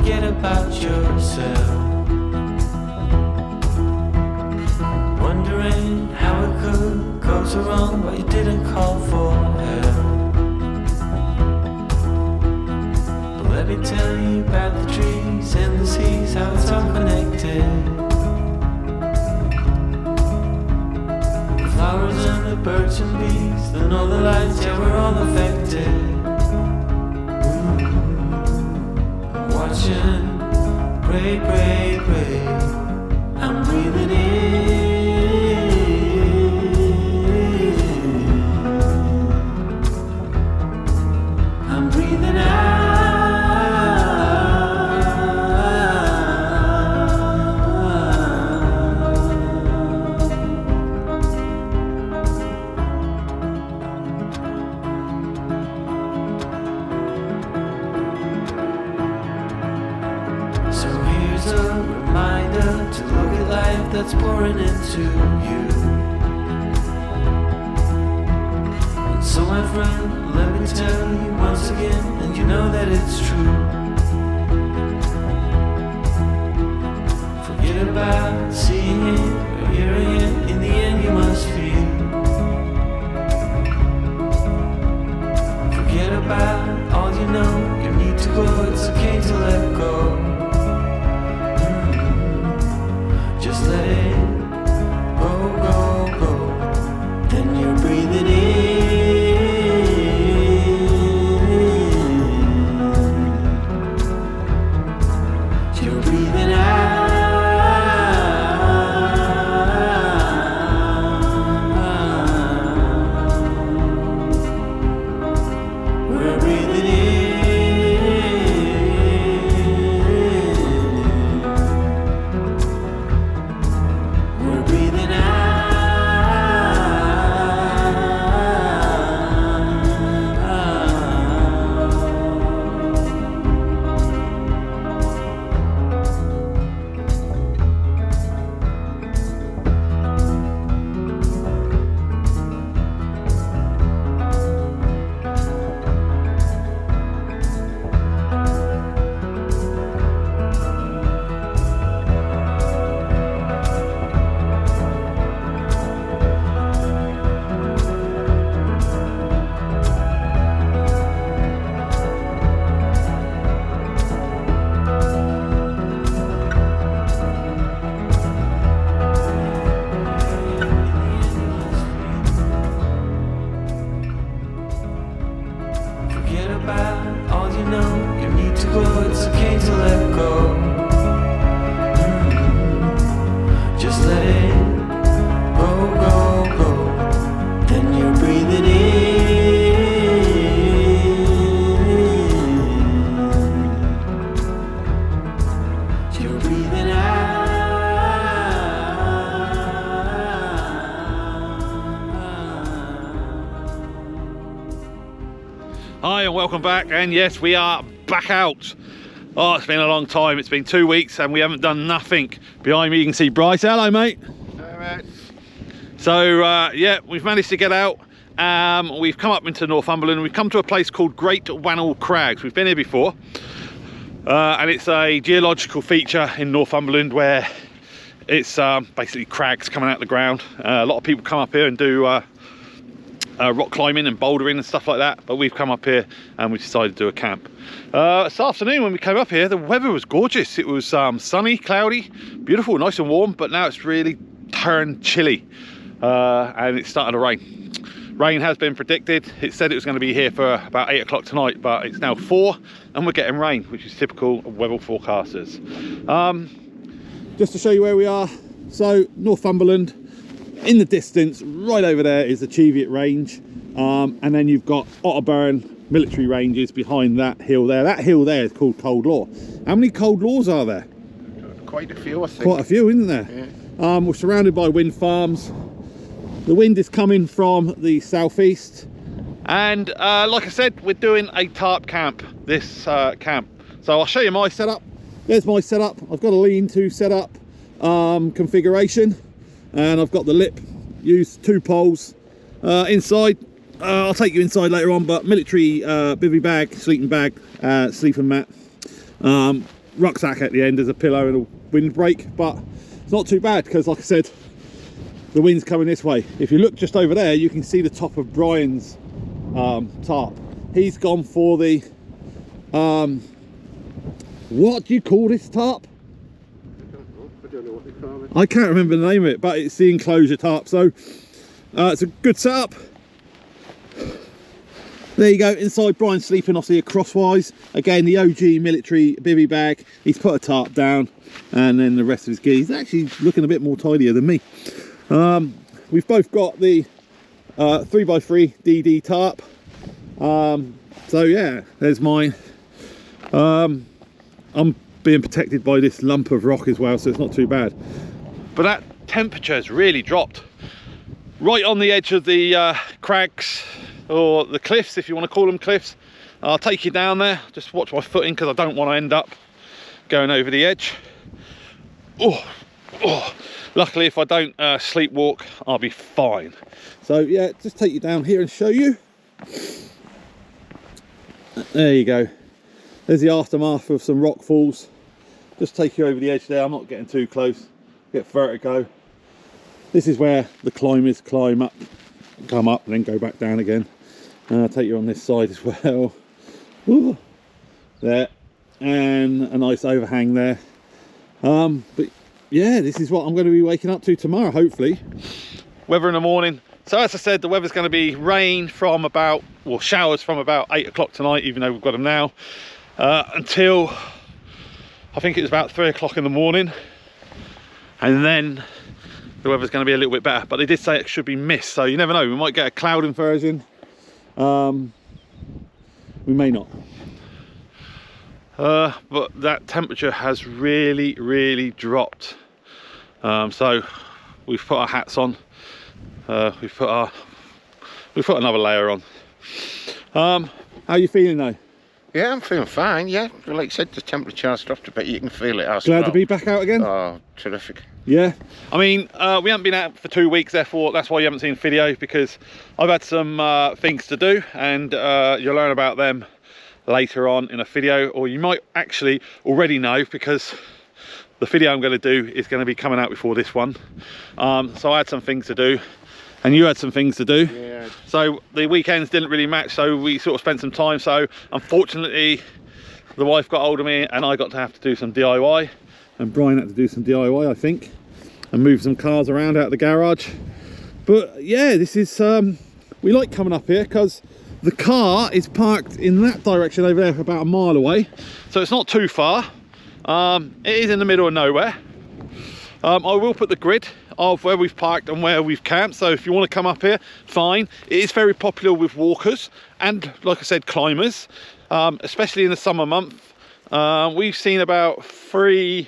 forget about yourself. Wondering how it could go so wrong, but you didn't call for help. But let me tell you about the trees and the seas, how it's all connected. The flowers and the birds and bees, the northern lights, yeah, we're all affected. Watching, pray, pray, pray. I'm breathing in. I'm breathing out. That's pouring into you. And so my friend, let me tell you once again, and you know that it's true. Forget about seeing it or hearing it, in the end you must feel. Forget about all you know, you need to go, it's okay to let go. Just let it go, go, go. Then you're breathing in. You're breathing out. We're breathing in. Hi and welcome back, and yes, we are back out. Oh, it's been a long time. It's been 2 weeks and we haven't done nothing. Behind me you can see Bryce. Hello mate. Hello mate. So yeah, we've managed to get out. We've come up into Northumberland. We've come to a place called Great Wanney Crags. We've been here before, and it's a geological feature in Northumberland where it's basically crags coming out of the ground. A lot of people come up here and do rock climbing and bouldering and stuff like that, but we've come up here and we decided to do a camp. This afternoon when we came up here, the weather was gorgeous. It was sunny, cloudy, beautiful, nice and warm, but now it's really turned chilly, and it's started to rain. Rain has been predicted. It said it was going to be here for about 8 o'clock tonight, but it's now 4 and we're getting rain, which is typical of weather forecasters. Just to show you where we are, so Northumberland, in the distance right over there is the Cheviot Range, and then you've got Otterburn military ranges behind that hill there. That hill there is called Cold Law. How many Cold Laws are there? Quite a few, I think. Quite a few, isn't there? Yeah. We're surrounded by wind farms. The wind is coming from the southeast, and like I said, we're doing a tarp camp this camp. So I'll show you my setup. There's my setup. I've got a lean-to setup configuration, and I've got the lip, used 2 poles inside. I'll take you inside later on, but military bivvy bag, sleeping bag, sleeping mat. rucksack at the end as a pillow and a windbreak, but it's not too bad because, like I said, the wind's coming this way. If you look just over there, you can see the top of Brian's tarp. He's gone for the what do you call this tarp? I don't know what they call it. I can't remember the name of it, but it's the enclosure tarp. So it's a good setup. There you go, inside Brian's sleeping obviously crosswise. Again, the OG military bivvy bag. He's put a tarp down, and then the rest of his gear. He's actually looking a bit more tidier than me. We've both got the 3x3 DD tarp. So yeah, there's mine. I'm being protected by this lump of rock as well, so it's not too bad. But that temperature has really dropped. Right on the edge of the crags, or the cliffs, if you want to call them cliffs. I'll take you down there. Just watch my footing because I don't want to end up going over the edge. Oh. Luckily, if I don't sleepwalk, I'll be fine. So yeah, just take you down here and show you. There you go. There's the aftermath of some rock falls. Just take you over the edge there. I'm not getting too close. Get vertigo. This is where the climbers climb up, come up, and then go back down again. I'll take you on this side as well. Ooh, there, and a nice overhang there. But yeah, this is what I'm going to be waking up to tomorrow, hopefully. Weather in the morning. So as I said, the weather's going to be rain from about, well, showers from about 8 o'clock tonight, even though we've got them now, until I think it was about 3 o'clock in the morning. And then the weather's going to be a little bit better. But they did say it should be mist, so you never know. We might get a cloud inversion. We may not. But that temperature has really dropped. So we've put our hats on. We've put another layer on. How are you feeling though? Yeah, I'm feeling fine, yeah. Like I said, the temperature has dropped a bit, you can feel it. Glad to be back out again? Oh, terrific. Yeah. I mean, we haven't been out for 2 weeks, therefore that's why you haven't seen video, because I've had some things to do, and you'll learn about them later on in a video, or you might actually already know, because the video I'm going to do is going to be coming out before this one. So I had some things to do, and you had some things to do. Yeah. So the weekends didn't really match, so we sort of spent some time. So unfortunately, the wife got hold of me, and I got to have to do some DIY, and Brian had to do some DIY, I think, and move some cars around out of the garage. But yeah, this is we like coming up here because the car is parked in that direction over there, about a mile away, so it's not too far. It is in the middle of nowhere. I will put the grid of where we've parked and where we've camped, so if you want to come up here, fine. It is very popular with walkers and, like I said, climbers, especially in the summer month. We've seen about 3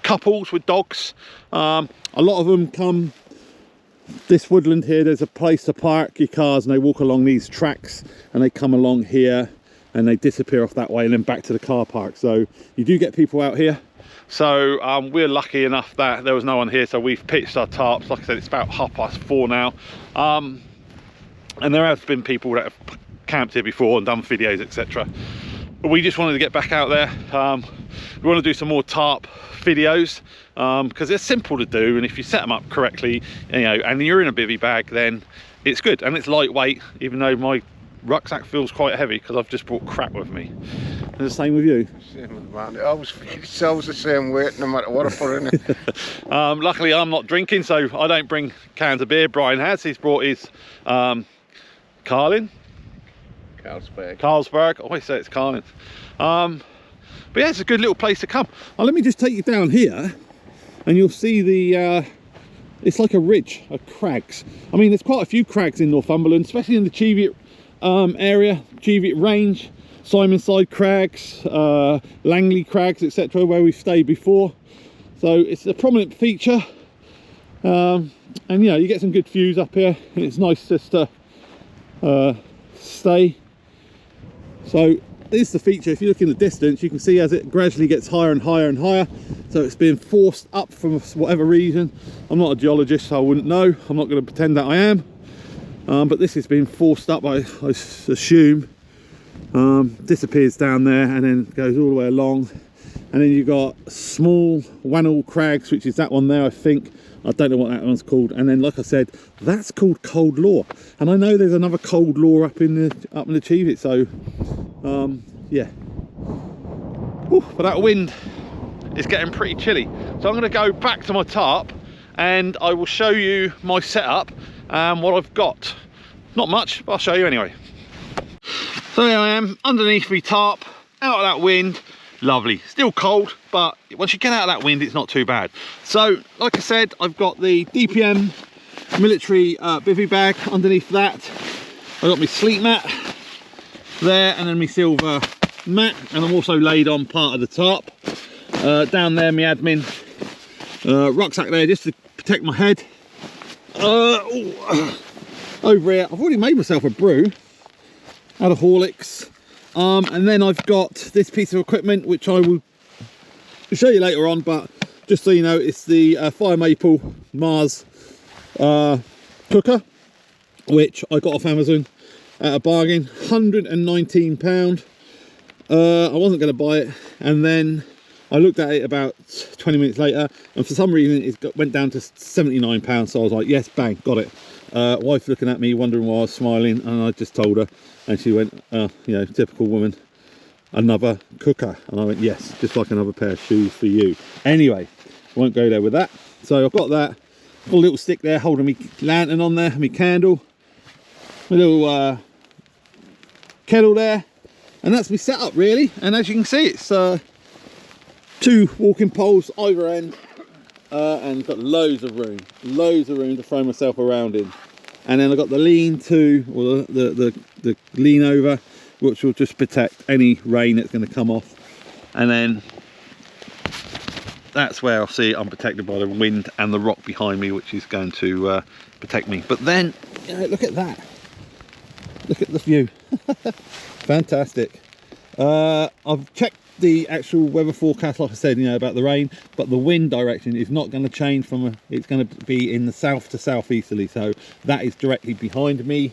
couples with dogs. A lot of them come this woodland here. There's a place to park your cars, and they walk along these tracks, and they come along here and they disappear off that way and then back to the car park. So you do get people out here. So we're lucky enough that there was no one here, so we've pitched our tarps. Like I said, it's about 4:30 now, and there have been people that have camped here before and done videos, etc. But we just wanted to get back out there. We want to do some more tarp videos because they're simple to do, and if you set them up correctly, you know, and you're in a bivvy bag, then it's good, and it's lightweight, even though my rucksack feels quite heavy because I've just brought crap with me. And the same with you? Same with mine. It's always the same weight no matter what I put in it. Luckily I'm not drinking, so I don't bring cans of beer. Brian has. He's brought his Carlsberg. I always say it's Carlin. But yeah, it's a good little place to come. Let me just take you down here and you'll see the it's like a ridge of crags. I mean, there's quite a few crags in Northumberland, especially in the Cheviot area, Cheviot range, Simonside Crags, Langley Crags, etc., where we've stayed before. So it's a prominent feature, and yeah, you get some good views up here, and it's nice just to stay. So this is the feature. If you look in the distance, you can see as it gradually gets higher and higher and higher, so it's being forced up from whatever reason. I'm not a geologist, so I wouldn't know. I'm not going to pretend that I am, but this is being forced up, I assume. Disappears down there and then goes all the way along, and then you've got small Wanney Crags, which is that one there, I think. I don't know what that one's called. And then, like I said, that's called Cold Law, and I know there's another Cold Law up in the Cheviot. So yeah. Whew, but that wind is getting pretty chilly, so I'm going to go back to my tarp and I will show you my setup and what I've got. Not much, but I'll show you anyway. So here I am underneath the tarp, out of that wind. Lovely, still cold, but once you get out of that wind, it's not too bad. So like I said, I've got the DPM military bivvy bag underneath that. I've got my sleep mat there, and then my silver mat, and I'm also laid on part of the tarp. Down there, my admin rucksack there, just to protect my head. Over here, I've already made myself a brew out of Horlicks. And then I've got this piece of equipment, which I will show you later on, but just so you know, it's the Fire Maple Mars cooker, which I got off Amazon at a bargain, £119. I wasn't going to buy it, and then I looked at it about 20 minutes later, and for some reason it went down to £79, so I was like, yes, bang, got it. Wife looking at me, wondering why I was smiling, and I just told her, and she went, you know, typical woman, another cooker. And I went, yes, just like another pair of shoes for you. Anyway, won't go there with that. So I've got that, got a little stick there holding me lantern on there, my candle, my little kettle there, and that's my setup really. And as you can see, it's 2 walking poles either end, and got loads of room to throw myself around in. And then I've got the lean-to, or the lean over, which will just protect any rain that's going to come off. And then that's where I'll see I'm protected by the wind and the rock behind me, which is going to protect me. But then, you know, look at that. Look at the view. Fantastic. I've checked the actual weather forecast, like I said, you know, about the rain, but the wind direction is not going to change from it's going to be in the south to southeasterly, so that is directly behind me.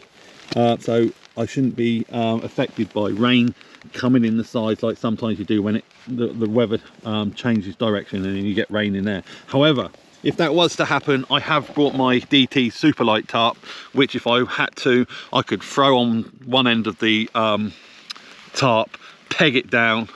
So I shouldn't be affected by rain coming in the sides like sometimes you do when the weather changes direction and then you get rain in there. However, if that was to happen, I have brought my DT Superlight tarp, which if I had to, I could throw on one end of the tarp, peg it down,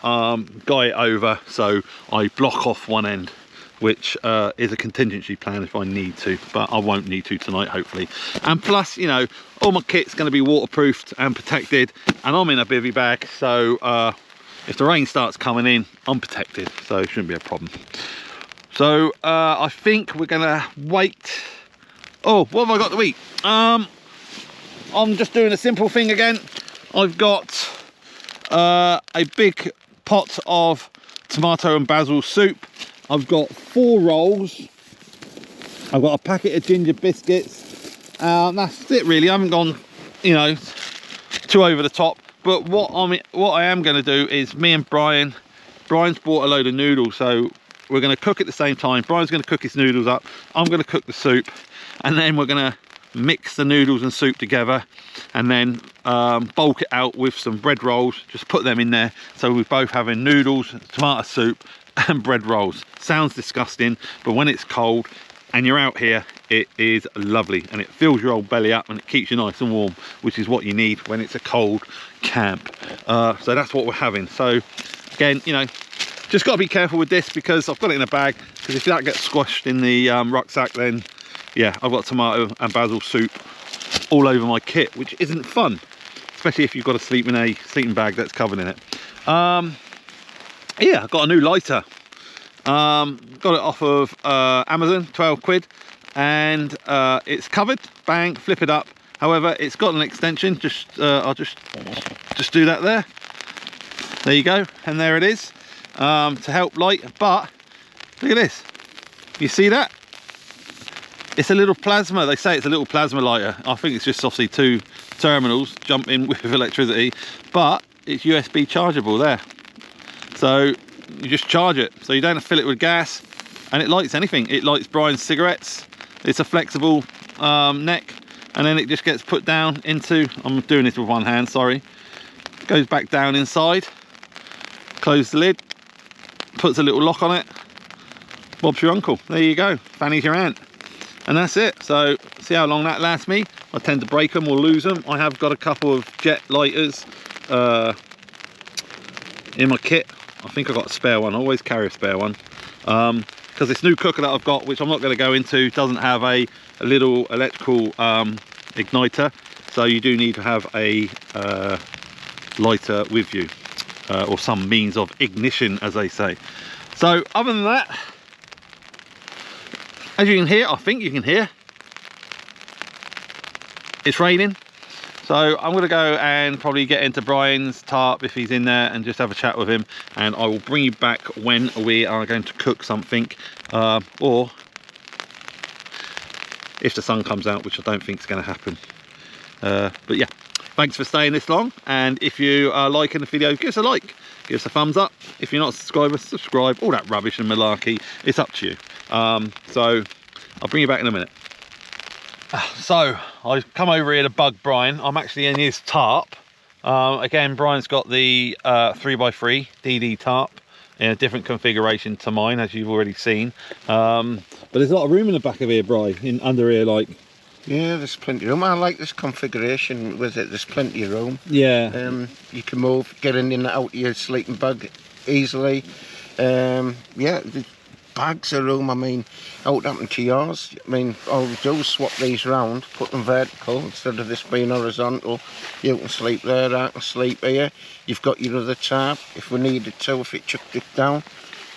guy it over, so I block off one end, which is a contingency plan if I need to, but I won't need to tonight, hopefully. And plus, you know, all my kit's going to be waterproofed and protected, and I'm in a bivvy bag, so if the rain starts coming in, I'm protected, so it shouldn't be a problem. So I think we're gonna wait. Oh, what have I got to eat? I'm just doing a simple thing again. I've got a big pot of tomato and basil soup. I've got 4 rolls. I've got a packet of ginger biscuits. That's it really. I haven't gone, you know, too over the top. But what I am going to do is me and Brian's bought a load of noodles, so we're going to cook at the same time. Brian's going to cook his noodles up. I'm going to cook the soup, and then we're going to mix the noodles and soup together, and then bulk it out with some bread rolls. Just put them in there, so we're both having noodles, tomato soup, and bread rolls. Sounds disgusting, but when it's cold and you're out here, it is lovely, and it fills your old belly up and it keeps you nice and warm, which is what you need when it's a cold camp. So that's what we're having. So again, you know, just got to be careful with this because I've got it in a bag, because if that gets squashed in the rucksack, then yeah, I've got tomato and basil soup all over my kit, which isn't fun, especially if you've got to sleep in a sleeping bag that's covered in it. Yeah, I've got a new lighter. Got it off of Amazon, 12 quid, and it's covered. Bang, flip it up. However, it's got an extension. I'll just do that there. There you go, and there it is, to help light. But look at this. You see that? It's a little plasma. They say it's a little plasma lighter. I think it's just obviously 2 terminals jumping with electricity, but it's USB chargeable there. So you just charge it, so you don't have to fill it with gas, and it lights anything. It lights Brian's cigarettes. It's a flexible neck, and then it just gets put down into, I'm doing this with one hand, sorry, goes back down inside, close the lid, puts a little lock on it. Bob's your uncle. There you go. Fanny's your aunt. And that's it. So see how long that lasts me. I tend to break them or lose them. I have got a couple of jet lighters in my kit. I think I've got a spare one. I always carry a spare one. Because this new cooker that I've got, which I'm not going to go into, doesn't have a little electrical igniter. So you do need to have a lighter with you. Or some means of ignition, as they say. So other than that, as you can hear, I think you can hear, it's raining. So I'm going to go and probably get into Brian's tarp if he's in there and just have a chat with him, and I will bring you back when we are going to cook something, or if the sun comes out, which I don't think is going to happen. But yeah, thanks for staying this long, and if you are liking the video, give us a like, give us a thumbs up. If you're not a subscriber, subscribe. All that rubbish and malarkey, it's up to you. So I'll bring you back in a minute. So I've come over here to bug Brian. I'm actually in his tarp. Again, Brian's got the 3x3 DD tarp in a different configuration to mine, as you've already seen. But there's a lot of room in the back of here, Brian, under here, like. Yeah, there's plenty of room. I like this configuration with it. There's plenty of room. Yeah. You can move, get in and out of your sleeping bag easily. Yeah, the bags of room. I mean, how would happen to yours? I mean, all we do is swap these round, put them vertical instead of this being horizontal. You can sleep there, I can sleep here. You've got your other tarp if we needed to, if it chucked it down.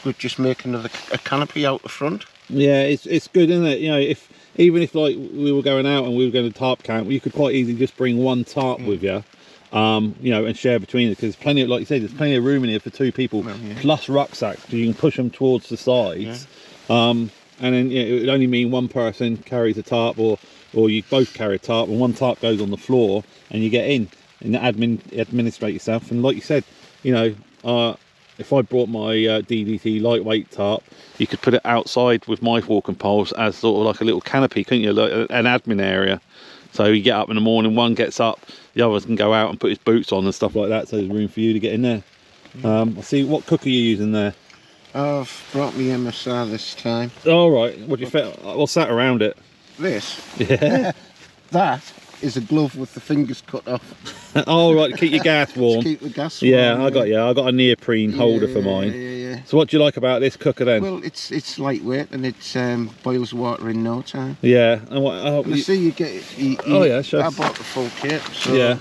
We'd just make a canopy out the front. Yeah, it's good, isn't it? You know, even if like we were going out and we were going to tarp camp, you could quite easily just bring one tarp with you, you know, and share between it, because plenty of, like you said, there's plenty of room in here for two people, plus rucksacks, because you can push them towards the sides. And then it would only mean one person carries a tarp, or you both carry a tarp, and one tarp goes on the floor, and you get in and administrate yourself. And like you said, you know, if I brought my DDT lightweight tarp, you could put it outside with my walking poles as sort of like a little canopy, couldn't you? Like an admin area. So you get up in the morning, one gets up, the others can go out and put his boots on and stuff like that, so there's room for you to get in there. I see, what cooker are you using there? I've brought me MSR this time. All right, what do you think? What's that around it? This? Yeah. That is a glove with the fingers cut off. Oh right, to keep your gas warm. To keep the gas warm. Yeah, I got you. I got a neoprene holder for mine. Yeah. So what do you like about this cooker then? Well, it's lightweight and it boils water in no time. Yeah. And what? You see, you get. Oh yeah, sure. I bought the full kit. So yeah.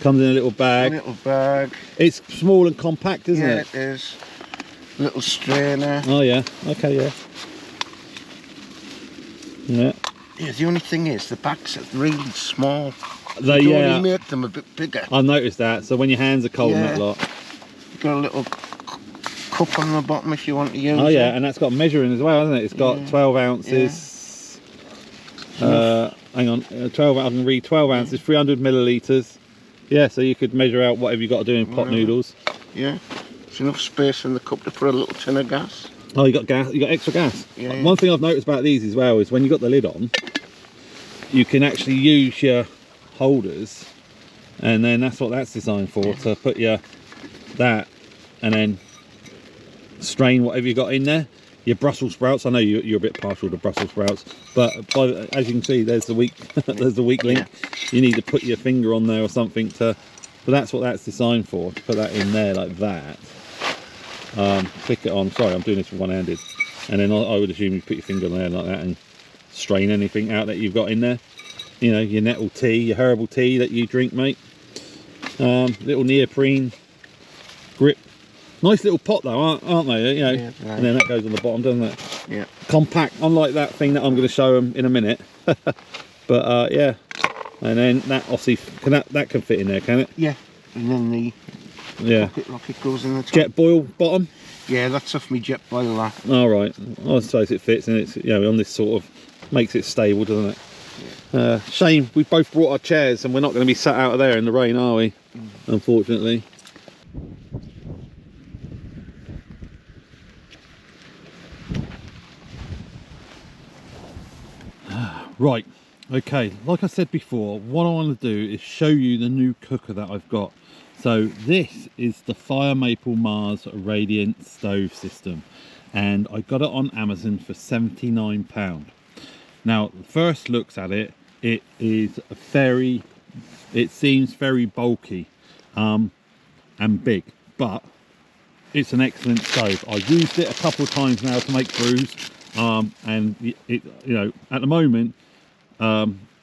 Comes in a little bag. A little bag. It's small and compact, isn't it? Yeah, it is. Little strainer. Oh yeah. Okay. Yeah. Yeah. Yeah, the only thing is the bags are really small. They, you only make them a bit bigger. I've noticed that. So when your hands are cold and that lot. You've got a little cup on the bottom if you want to use it. Oh yeah, and that's got measuring as well, hasn't it? It's got 12 ounces. Hang on, 12. I can read 12 ounces, 300 millilitres. Yeah, so you could measure out whatever you got to do in pot noodles. Yeah, there's enough space in the cup to put a little tin of gas. Oh, you got gas? You got extra gas? Yeah. One thing I've noticed about these as well is when you got the lid on, you can actually use your holders, and then that's what that's designed for, to put that and then strain whatever you got in there. Your Brussels sprouts, I know you're a bit partial to Brussels sprouts, but as you can see, there's the weak there's the weak link. You need to put your finger on there or something to, but that's what that's designed for, to put that in there like that. Click it on. Sorry, I'm doing this one-handed, and then I would assume you put your finger on there like that and strain anything out that you've got in there. You know, your nettle tea, your herbal tea that you drink, mate. Little neoprene grip. Nice little pot though, aren't they? You know, yeah, right. And then that goes on the bottom, doesn't it? Yeah. Compact, unlike that thing that I'm going to show them in a minute. But yeah, and then that obviously that can fit in there, can it? Yeah, and then the rocket goes in the top. Jet boil bottom. Yeah, that's off me jet boil that. All right, I suppose it fits, and it's, you know, on this sort of makes it stable, doesn't it? Yeah. Shame we both brought our chairs, and we're not going to be sat out of there in the rain, are we? Unfortunately. Right, okay, like I said before, what I want to do is show you the new cooker that I've got. So this is the Fire Maple Mars Radiant Stove System, and I got it on Amazon for £79. Now, first looks at it, it seems very bulky and big, but it's an excellent stove. I've used it a couple of times now to make brews, and it, you know, at the moment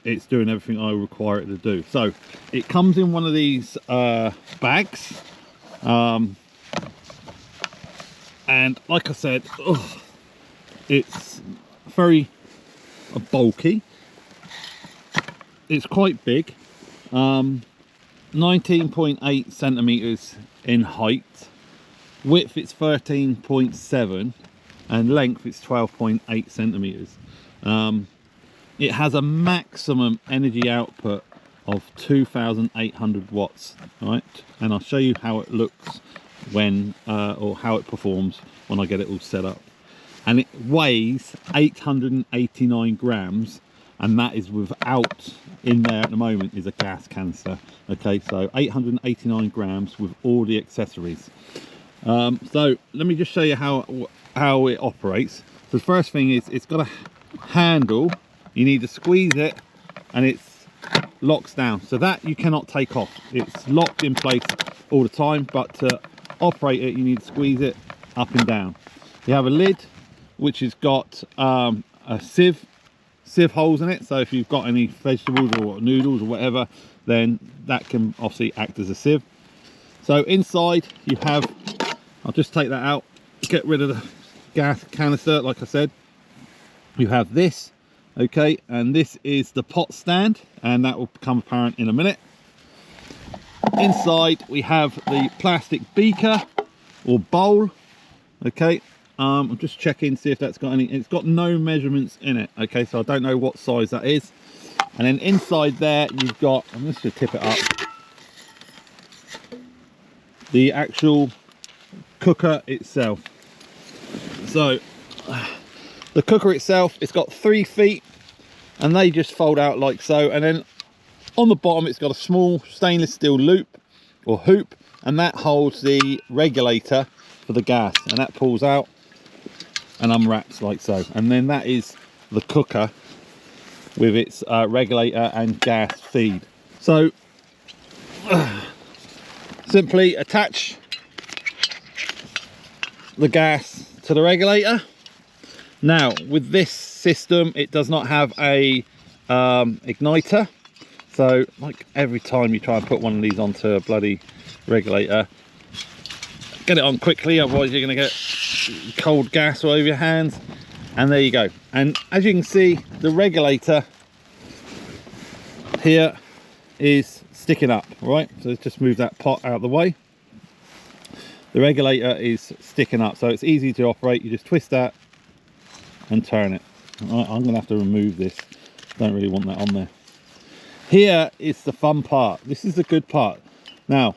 it's doing everything I require it to do. So it comes in one of these bags, and like I said, it's very bulky. It's quite big, 19.8 centimeters in height, width it's 13.7, and length it's 12.8 centimeters. It has a maximum energy output of 2,800 watts, right? And I'll show you how it looks when or how it performs when I get it all set up. And it weighs 889 grams, and that is without, in there at the moment is a gas canister. Okay, so 889 grams with all the accessories. So let me just show you how it operates. So the first thing is it's got a handle. You need to squeeze it and it locks down, so that you cannot take off. It's locked in place all the time, but to operate it you need to squeeze it up and down. You have a lid which has got a sieve holes in it, so if you've got any vegetables or noodles or whatever, then that can obviously act as a sieve. So inside you have, I'll just take that out, get rid of the gas canister. Like I said, you have this, okay, and this is the pot stand, and that will become apparent in a minute. Inside we have the plastic beaker or bowl, okay. I'm just checking to see if that's got any. It's got no measurements in it, okay, so I don't know what size that is. And then inside there you've got, I'm just going to tip it up, the actual cooker itself. So the cooker itself, it's got 3 feet and they just fold out like so, and then on the bottom it's got a small stainless steel loop or hoop, and that holds the regulator for the gas, and that pulls out and unwraps like so. And then that is the cooker with its regulator and gas feed. So simply attach the gas to the regulator. Now with this system it does not have a igniter, so like every time you try and put one of these onto a bloody regulator, get it on quickly, otherwise you're going to get cold gas all over your hands. And there you go. And as you can see, the regulator here is sticking up, right? So let's just move that pot out of the way. The regulator is sticking up, so it's easy to operate. You just twist that and turn it. Right, I'm gonna have to remove this, don't really want that on there. Here is the fun part. This is the good part. Now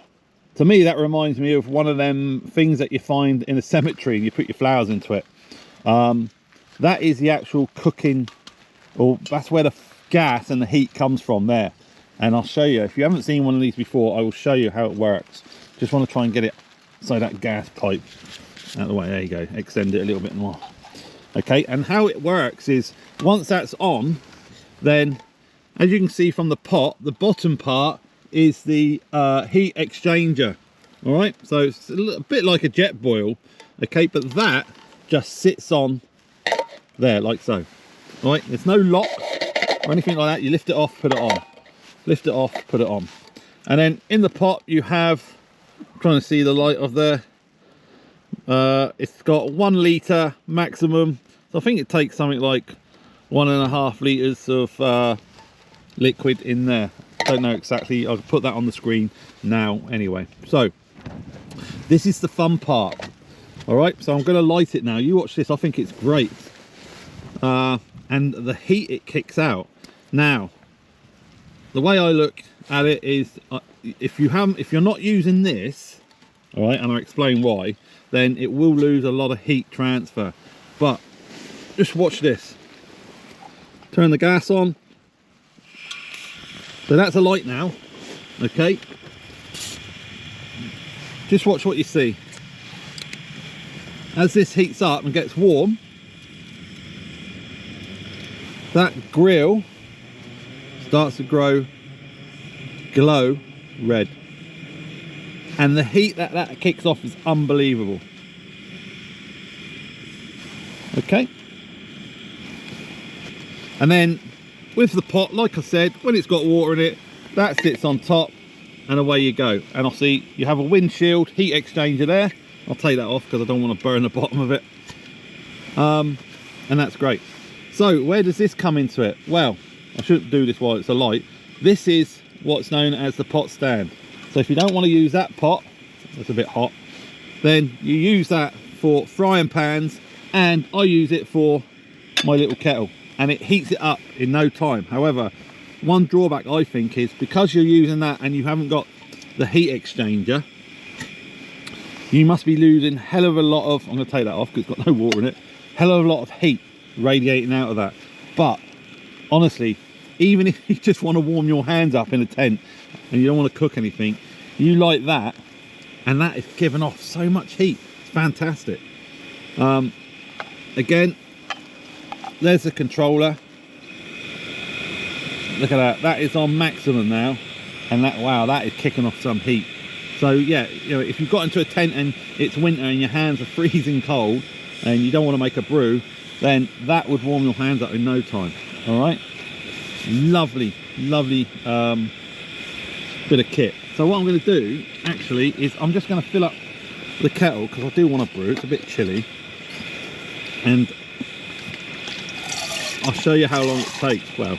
to me that reminds me of one of them things that you find in a cemetery and you put your flowers into it. That is the actual cooking, or that's where the gas and the heat comes from there. And I'll show you, if you haven't seen one of these before, I will show you how it works. Just want to try and get it so that gas pipe out of the way. There you go, extend it a little bit more. Okay, and how it works is once that's on, then as you can see from the pot, the bottom part is the heat exchanger. All right, so it's a bit like a jet boil, okay, but that just sits on there like so. All right, there's no lock or anything like that. You lift it off, put it on, lift it off, put it on. And then in the pot you have, I'm trying to see the light of there, it's got 1 litre maximum, so I think it takes something like 1.5 litres of liquid in there. Don't know exactly, I'll put that on the screen now anyway. So this is the fun part. All right, so I'm going to light it now. You watch this, I think it's great. And the heat it kicks out. Now the way I look at it is, if you're not using this, all right, and I'll explain why, then it will lose a lot of heat transfer. But just watch this. Turn the gas on. So that's a light now, okay. just watch what you see. As this heats up and gets warm, that grill starts to glow red, and the heat that kicks off is unbelievable. Okay, and then with the pot, like I said, when it's got water in it, that sits on top and away you go. And I'll see you have a windshield heat exchanger there. I'll take that off because I don't want to burn the bottom of it, and that's great. So where does this come into it? Well, I shouldn't do this while it's alight. This is what's known as the pot stand. So if you don't want to use that pot, it's a bit hot, then you use that for frying pans, and I use it for my little kettle, and it heats it up in no time. However, one drawback I think is because you're using that and you haven't got the heat exchanger, you must be losing hell of a lot of, I'm going to take that off because it's got no water in it, hell of a lot of heat radiating out of that. But honestly, even if you just want to warm your hands up in a tent and you don't want to cook anything, you light that and that is giving off so much heat. It's fantastic. Again, there's the controller. Look at that, that is on maximum now, and that, wow, that is kicking off some heat. So yeah, you know, if you've got into a tent and it's winter and your hands are freezing cold and you don't want to make a brew, then that would warm your hands up in no time. All right, lovely bit of kit. So what I'm going to do actually is I'm just going to fill up the kettle because I do want to brew. It's a bit chilly, and I'll show you how long it takes. Well,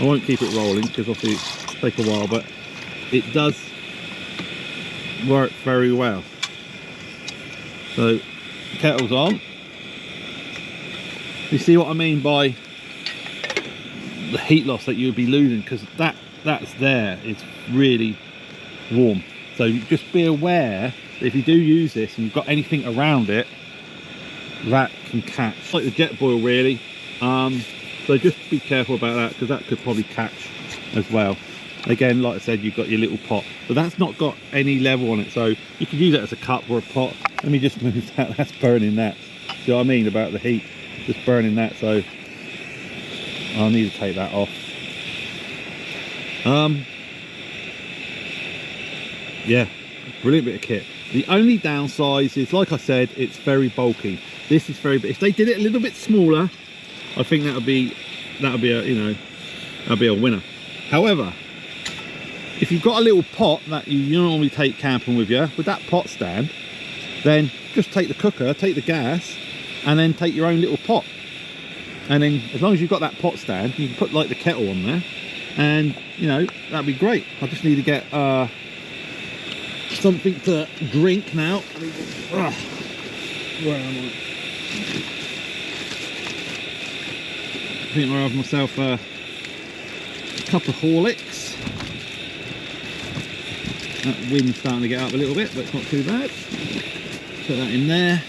I won't keep it rolling because obviously it takes a while, but it does work very well. So the kettle's on. You see what I mean by the heat loss that you'll be losing, because that's there, it's really warm. So just be aware that if you do use this and you've got anything around it, that can catch. It's like the jet boil really. So just be careful about that because that could probably catch as well. Again, like I said, you've got your little pot, but that's not got any level on it, so you can use it as a cup or a pot. Let me just move that, that's burning that. See what I mean about the heat? Just burning that, so I'll need to take that off. Yeah, brilliant bit of kit. The only downside is, like I said, it's very bulky. This is very big. If they did it a little bit smaller, I think that'll be a, you know, that'll be a winner. However, if you've got a little pot that you normally take camping with you, with that pot stand, then just take the cooker, take the gas, and then take your own little pot. And then as long as you've got that pot stand, you can put like the kettle on there, and you know, that'd be great. I just need to get something to drink now. Where am I? I think I'll have myself a cup of Horlicks. That wind's starting to get up a little bit, but it's not too bad. Put that in there.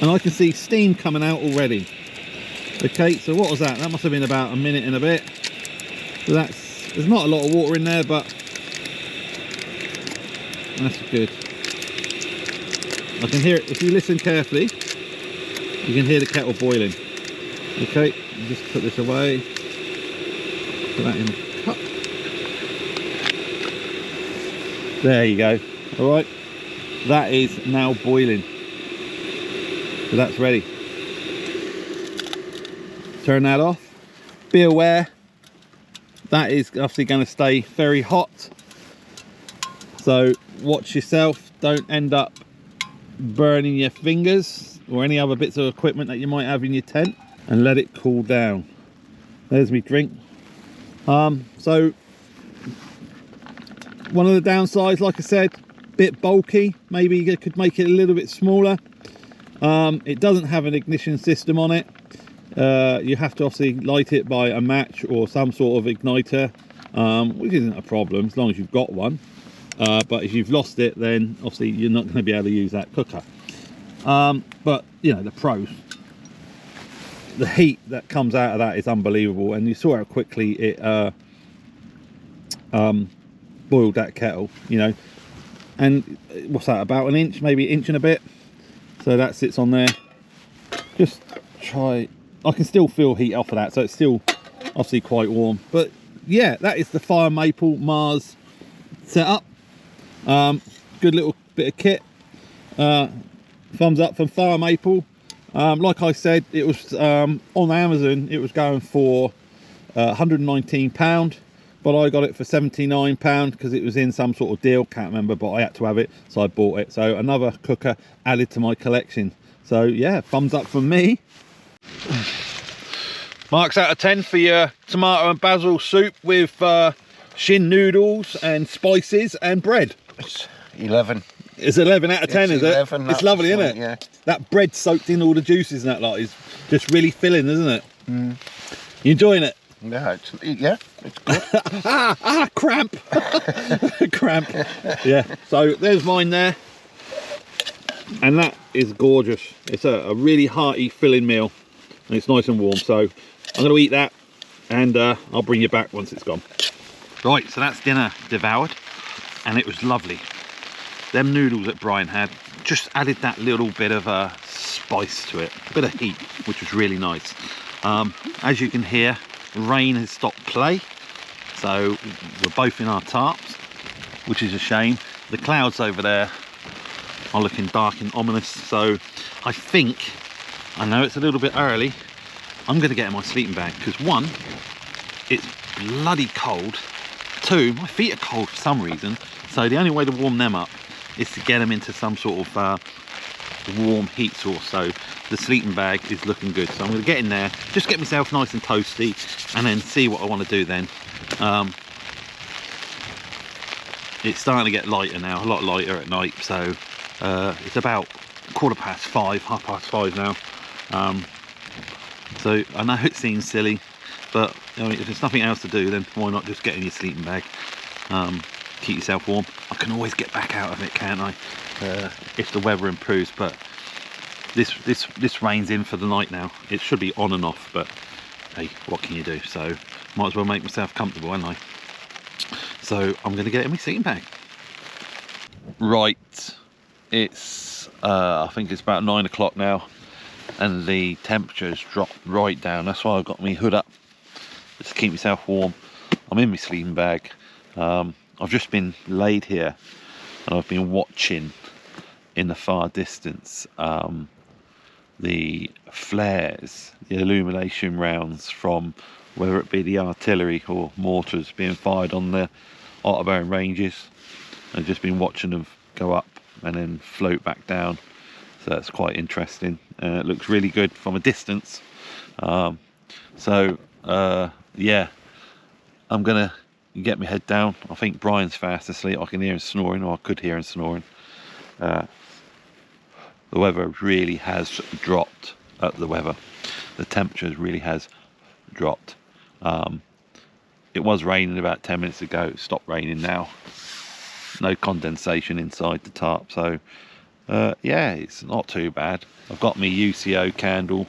And I can see steam coming out already. Okay, so what was that? That must have been about a minute and a bit. So there's not a lot of water in there, but that's good. I can hear it, if you listen carefully, you can hear the kettle boiling. Okay, just put this away. Put that in the cup. There you go. All right, that is now boiling. So that's ready. Turn that off. Be aware, that is obviously going to stay very hot. So watch yourself, don't end up burning your fingers or any other bits of equipment that you might have in your tent, and let it cool down. There's me drink. So one of the downsides, like I said, bit bulky. Maybe you could make it a little bit smaller. It doesn't have an ignition system on it. You have to obviously light it by a match or some sort of igniter, which isn't a problem as long as you've got one. But if you've lost it, then obviously you're not going to be able to use that cooker. But you know, the pros, the heat that comes out of that is unbelievable, and you saw how quickly it boiled that kettle. You know, and what's that, about an inch, maybe an inch and a bit. So that sits on there. Just try, I can still feel heat off of that, so it's still obviously quite warm. But yeah, that is the Fire Maple Mars setup. Good little bit of kit. Thumbs up from Fire Maple. Like I said, it was on Amazon, it was going for £119, but I got it for £79 because it was in some sort of deal, can't remember, but I had to have it, so I bought it. So another cooker added to my collection. So yeah, thumbs up from me. Marks out of 10 for your tomato and basil soup with shin noodles and spices and bread. It's 11. It's 11 out of 10, is 11, it? It's lovely, isn't it? Yeah. That bread soaked in all the juices and that lot is just really filling, isn't it? You enjoying it? Yeah, it's good. Cramp. Cramp. Yeah, so there's mine there. And that is gorgeous. It's a really hearty, filling meal. And it's nice and warm. So I'm going to eat that and I'll bring you back once it's gone. Right, so that's dinner devoured. And it was lovely. Them noodles that Brian had just added that little bit of spice to it, a bit of heat, which was really nice. As you can hear, rain has stopped play, so we're both in our tarps, which is a shame. The clouds over there are looking dark and ominous, so I think, I know it's a little bit early, I'm going to get in my sleeping bag because one, it's bloody cold. Two, my feet are cold for some reason, so the only way to warm them up is to get them into some sort of warm heat source. So the sleeping bag is looking good, so I'm going to get in there, just get myself nice and toasty, and then see what I want to do then. It's starting to get lighter now, a lot lighter at night, so it's about 5:15, 5:30 now. So I know it seems silly, but I mean, if there's nothing else to do, then why not just get in your sleeping bag? Keep yourself warm. I can always get back out of it, can't I, if the weather improves. But this rain's in for the night now. It should be on and off, but hey, what can you do? So might as well make myself comfortable, haven't I? So I'm going to get in my sleeping bag. Right, it's I think it's about 9 o'clock now, and the temperature's dropped right down. That's why I've got my hood up, just to keep myself warm. I'm in my sleeping bag. I've just been laid here and I've been watching in the far distance the flares, the illumination rounds from whether it be the artillery or mortars being fired on the Otterburn ranges. I've just been watching them go up and then float back down, so that's quite interesting. It looks really good from a distance. Yeah, I'm gonna get my head down. I think Brian's fast asleep. I can hear him snoring, or I could hear him snoring. The weather really has dropped. The temperature really has dropped. It was raining about 10 minutes ago. It stopped raining now. No condensation inside the tarp, so yeah, it's not too bad. I've got my UCO candle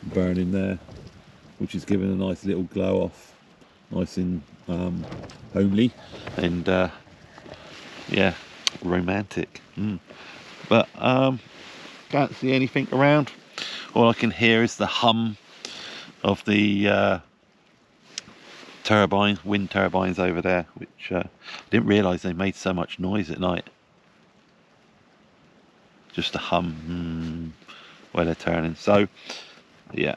burning there, which is giving a nice little glow off, nice and homely, and yeah, romantic. But can't see anything around. All I can hear is the hum of the wind turbines over there, which I didn't realise they made so much noise at night. Just a hum where they're turning. So yeah,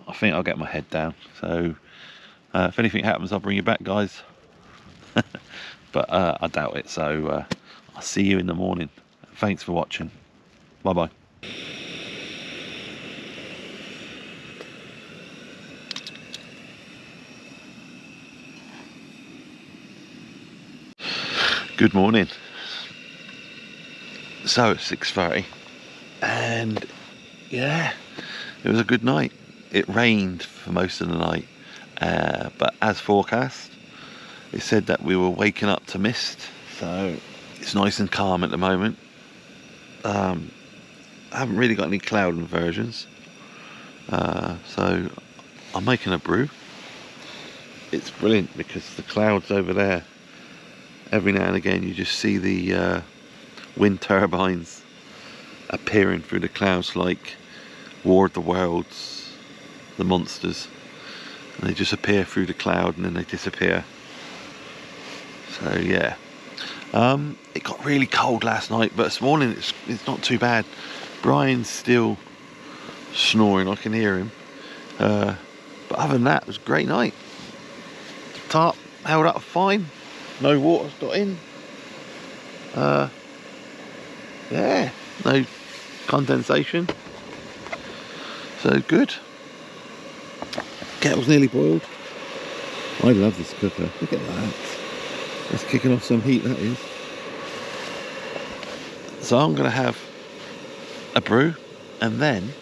I think I'll get my head down. So if anything happens, I'll bring you back, guys. But I doubt it, so I'll see you in the morning. Thanks for watching. Bye bye. Good morning. So it's 6:30, and yeah, it was a good night. It rained for most of the night, but as forecast, it said that we were waking up to mist, so it's nice and calm at the moment. I haven't really got any cloud inversions, so I'm making a brew. It's brilliant because the clouds over there every now and again you just see the wind turbines appearing through the clouds like War of the Worlds, the monsters, and they just appear through the cloud and then they disappear. So yeah, it got really cold last night, but this morning it's not too bad. Brian's still snoring, I can hear him, but other than that, it was a great night. The tarp held up fine, no water's got in, yeah, no condensation, so good. Kettle's nearly boiled. I love this cooker, look at that. That's kicking off some heat, that is. So I'm going to have a brew and then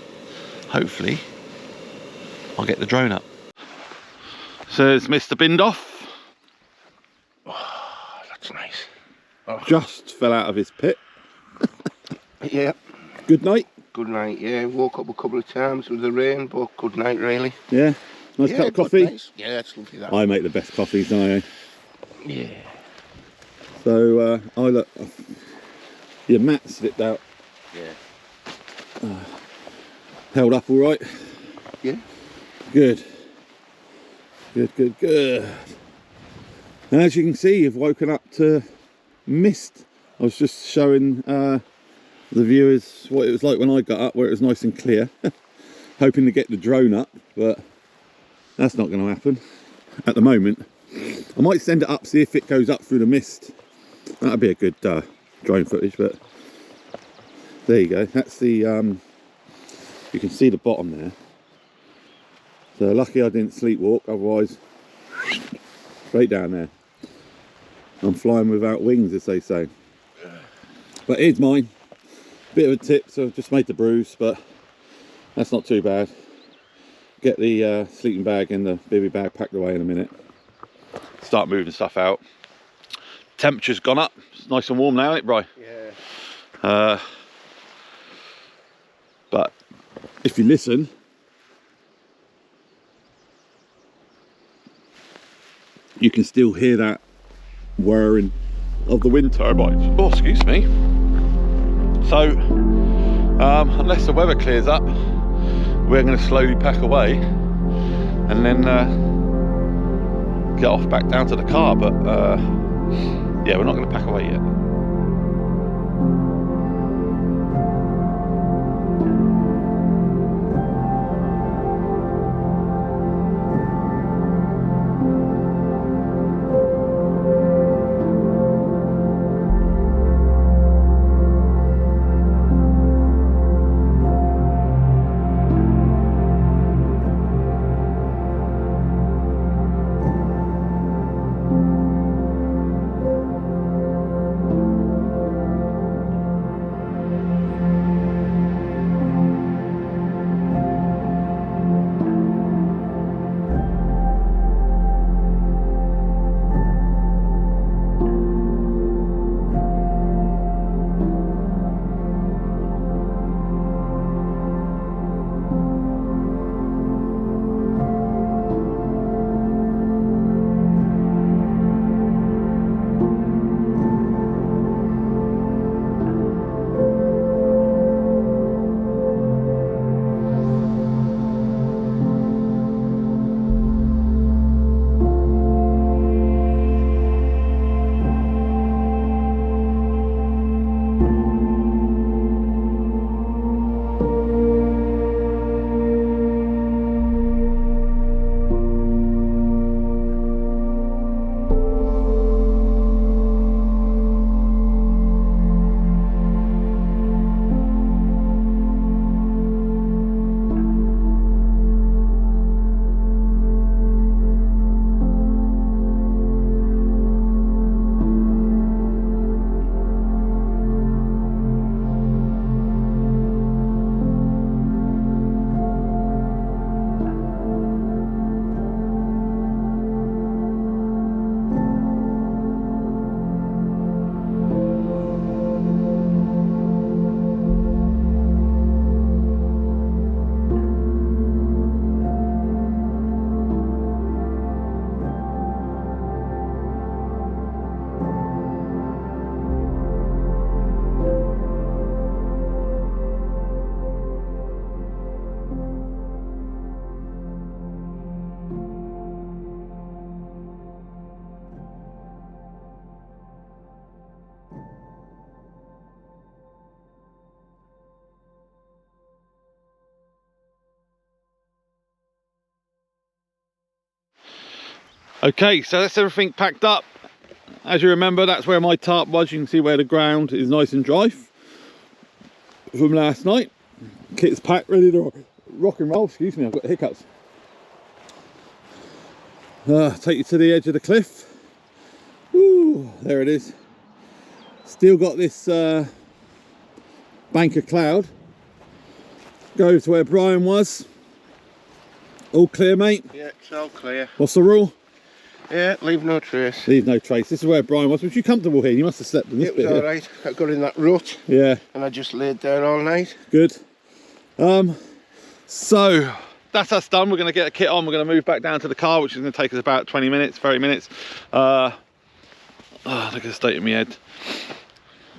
hopefully I'll get the drone up. So it's Mr. Bindoff. Oh, that's nice. Oh. Just fell out of his pit. Yeah. Good night. Good night, yeah. Woke up a couple of times with the rain, but good night, really. Yeah. Nice cup of coffee. Nice. Yeah, it's lovely that. I make the best coffees, don't I? Yeah. So I look. Your mat slipped out. Yeah. Held up all right. Yeah. Good. Good. And as you can see, you've woken up to mist. I was just showing the viewers what it was like when I got up, where it was nice and clear. Hoping to get the drone up, but that's not going to happen at the moment. I might send it up, see if it goes up through the mist. That'd be a good drone footage, but there you go. That's the, you can see the bottom there. So lucky I didn't sleepwalk, otherwise straight down there. I'm flying without wings, as they say. But here's mine. Bit of a tip, so I've just made the brews, but that's not too bad. Get the sleeping bag and the bivvy bag packed away in a minute. Start moving stuff out. Temperature's gone up. It's nice and warm now, isn't it, Bri? Yeah. But if you listen, you can still hear that whirring of the wind turbines. Oh, excuse me. So, unless the weather clears up, we're going to slowly pack away and then get off back down to the car. But yeah, we're not going to pack away yet. Okay, so that's everything packed up. As you remember, that's where my tarp was. You can see where the ground is nice and dry from last night. Kit's packed, ready to rock and roll. Excuse me, I've got hiccups. Take you to the edge of the cliff. Ooh, there it is. Still got this bank of cloud. Go to where Brian was. All clear, mate? Yeah, it's all clear. What's the rule? Yeah, leave no trace. Leave no trace. This is where Brian was. Was you comfortable here? You must have slept in this bit. It was all right. I got in that rut. Yeah. And I just laid there all night. Good. So that's us done. We're going to get a kit on. We're going to move back down to the car, which is going to take us about 20 minutes, 30 minutes. Look at the state of my head.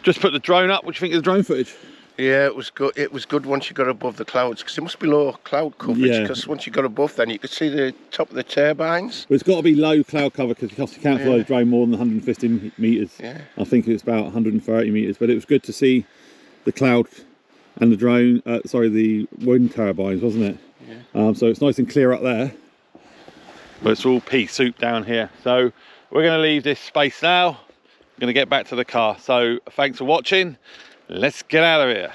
Just put the drone up. What do you think of the drone footage? Yeah, it was good. It was good once you got above the clouds, because it must be low cloud coverage. Because once you got above, then you could see the top of the turbines. Well, it's got to be low cloud cover because you can't fly the drone more than 150 meters. Yeah. I think it's about 130 meters, but it was good to see the cloud and the drone. Sorry, the wind turbines, wasn't it? Yeah. So it's nice and clear up there, but it's all pea soup down here. So we're going to leave this space now. We're going to get back to the car. So thanks for watching. Let's get out of here.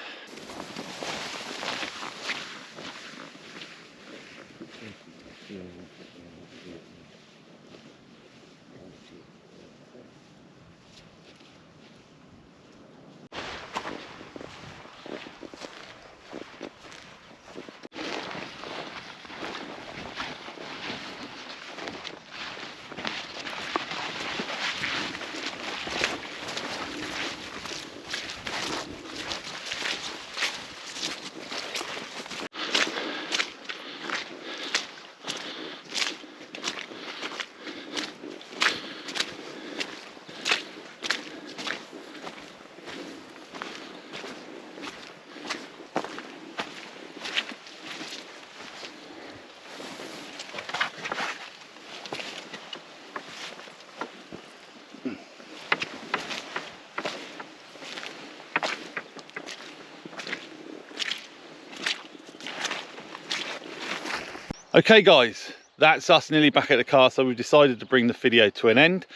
Okay guys, that's us nearly back at the car, so we've decided to bring the video to an end.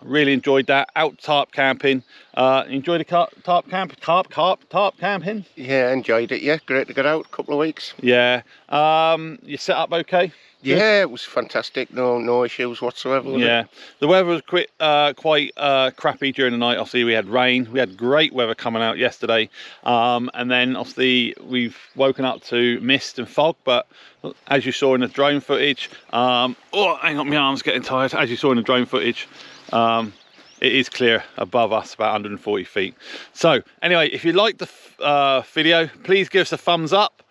Really enjoyed that, out tarp camping. Enjoyed the tarp camping? Yeah, enjoyed it, yeah, great to get out, a couple of weeks. Yeah, you set up okay? Yeah, it was fantastic, no issues whatsoever. Yeah, the weather was quite crappy during the night. Obviously we had rain, we had great weather coming out yesterday, and then obviously we've woken up to mist and fog, but as you saw in the drone footage, oh hang on, my arm's getting tired. As you saw in the drone footage, it is clear above us, about 140 feet. So anyway, if you liked the video, please give us a thumbs up.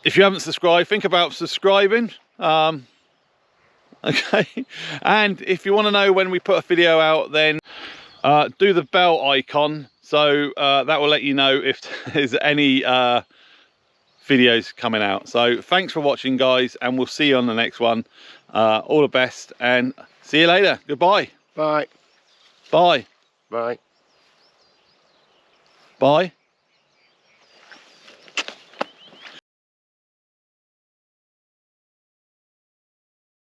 If you haven't subscribed, think about subscribing. Okay, and if you want to know when we put a video out, then do the bell icon, so that will let you know if there's any videos coming out. So thanks for watching guys, and we'll see you on the next one. All the best and see you later. Goodbye. Bye. Bye. Bye. Bye.